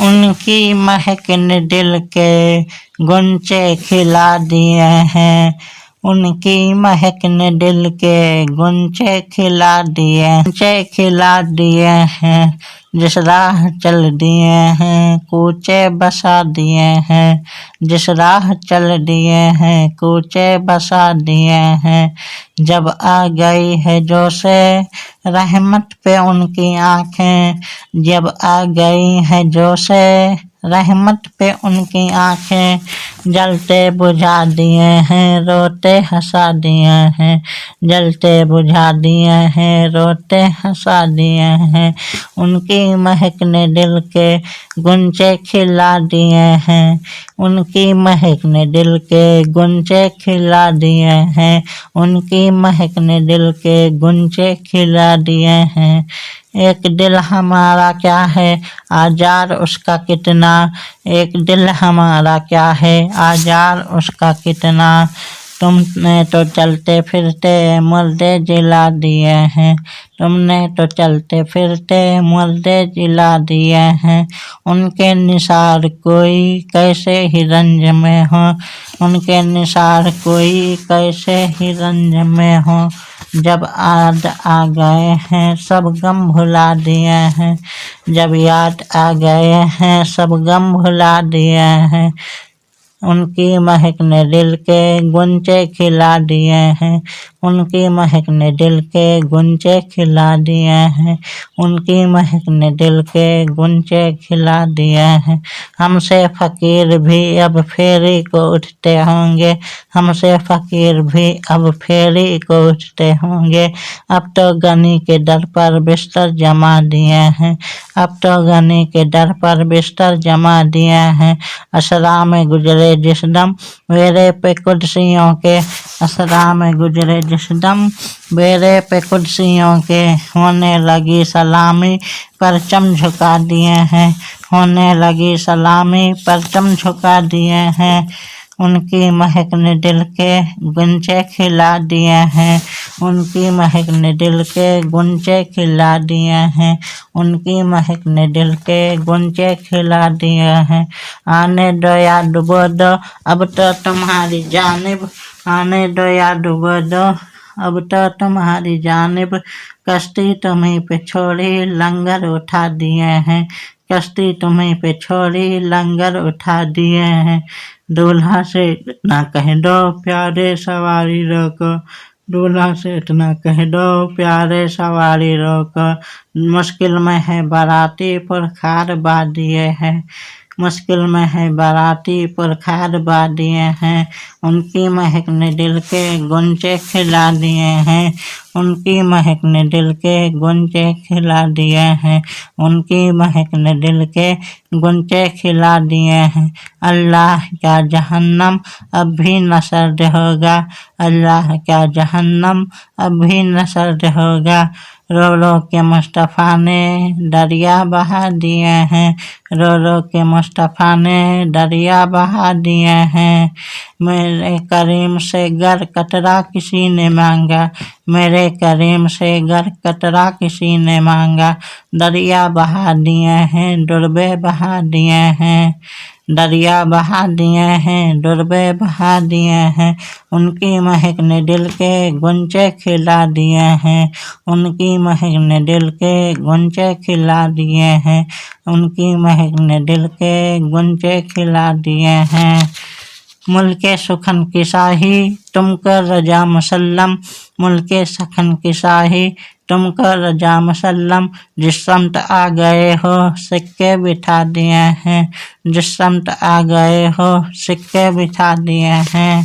ان کی مہک نے دل کے غنچے کھلا دیے ہیں، ان کی مہک نے دل کے غنچے کھلا دیے ہیں، جس راہ چل دیے ہیں کوچے بسا دیے ہیں، جس راہ چل دیے ہیں کوچے بسا دیے ہیں۔ جب آ گئی ہے جوشِ رحمت پہ ان کی آنکھیں، جب آ گئی ہے جوشِ رحمت پہ ان کی آنکھیں، جلتے بجھا دیے ہیں روتے ہنسا دیے ہیں، جلتے بجھا دیے ہیں روتے ہنسا دیے ہیں۔ ان کی مہک نے دل کے غنچے کھلا دیے ہیں، ان کی مہک نے دل کے غنچے کھلا دیے ہیں، ان کی مہک نے دل کے غنچے کھلا دیے ہیں۔ ایک دل ہمارا کیا ہے آزار اس کا کتنا، ایک دل ہمارا کیا ہے آزار اس کا کتنا، تم نے تو چلتے پھرتے مردے جلا دیے ہیں، تم نے تو چلتے پھرتے مردے جلا دیے ہیں۔ ان کے نثار کوئی کیسے ہی رنج میں ہو، ان کے نثار کوئی کیسے ہی رنج میں ہو، جب یاد آ گئے ہیں سب غم بھلا دیے ہیں، جب یاد آ گئے ہیں سب غم بھلا دیے ہیں۔ ان کی مہک نے دل کے غنچے کھلا دیے ہیں، ان کی مہک نے دل کے غنچے کھلا دیے ہیں، ان کی مہک نے دل کے غنچے کھلا دیے ہیں۔ ہم سے فقیر بھی اب پھیری کو اٹھتے ہوں گے، ہم سے فقیر بھی اب پھیری کو اٹھتے ہوں گے، اب تو غنی کے در پر بستر جما دیے ہیں، اب تو غنی کے در پر بستر جما دیے ہیں۔ اسرا میں گزرے جس دم بیڑے پہ قدسیوں کے، اسرا میں گزرے جس دم بیڑے پہ قدسیوں کے، ہونے لگی سلامی پرچم جھکا دیے ہیں، ہونے لگی سلامی پرچم جھکا دیے ہیں۔ ان کی مہک نے دل کے غنچے کھلا دیے ہیں، ان کی مہک نے دل کے غنچے کھلا دیے ہیں، ان کی مہک نے دل کے غنچے کھلا دیے ہیں۔ آنے دو یا ڈبو دو اب تو تمہاری جانب، آنے دو یا ڈبو دو اب تو تمہاری جانب، کشتی تمہیں پہ چھوڑی لنگر اٹھا دیے ہیں، کشتی تمہیں پہ چھوڑی لنگر اٹھا دیے ہیں۔ دولہا سے اتنا کہہ دو پیارے سواری روکو، دولہا سے اتنا کہہ دو پیارے سواری روکو، مشکل میں ہے باراتی پرخار بادیے ہے، مشکل میں ہے باراتی پرخار بادیے ہیں۔ ان کی مہک نے دل کے غنچے کھلا دیے ہیں، ان کی مہک نے دل کے غنچے کھلا دیے ہیں، ان کی مہک نے دل کے غنچے کھلا دیے ہیں۔ اللہ کیا جہنم اب بھی نہ سرد ہوگا، اللہ کیا جہنم اب بھی نہ سرد ہوگا، رو رو کے مصطفیٰ نے دریا بہا دیے ہیں، رو رو کے مصطفیٰ نے دریا بہا دیے ہیں۔ میرے کریم سے گر قطرہ کسی نے مانگا، میرے کریم سے گر قطرہ کسی نے مانگا، دریا بہا دیے ہیں ڈربے بہا دیے ہیں، دریا بہا دیے ہیں ڈربے بہا دیے ہیں۔ ان کی مہک نے دل کے غنچے کھلا دیے ہیں، ان کی مہک نے دل کے غنچے کھلا دیے ہیں، ان کی مہک نے دل کے غنچے کھلا دیے ہیں۔ ملک سخن کی شاہی تم کو رجا مسلم، ملک سخن کی شاہی تم کو رجا مسلم، جس سمت آ گئے ہو سکے بٹھا دیے ہیں، جس سمت آ گئے ہو سکے بٹھا دیے ہیں۔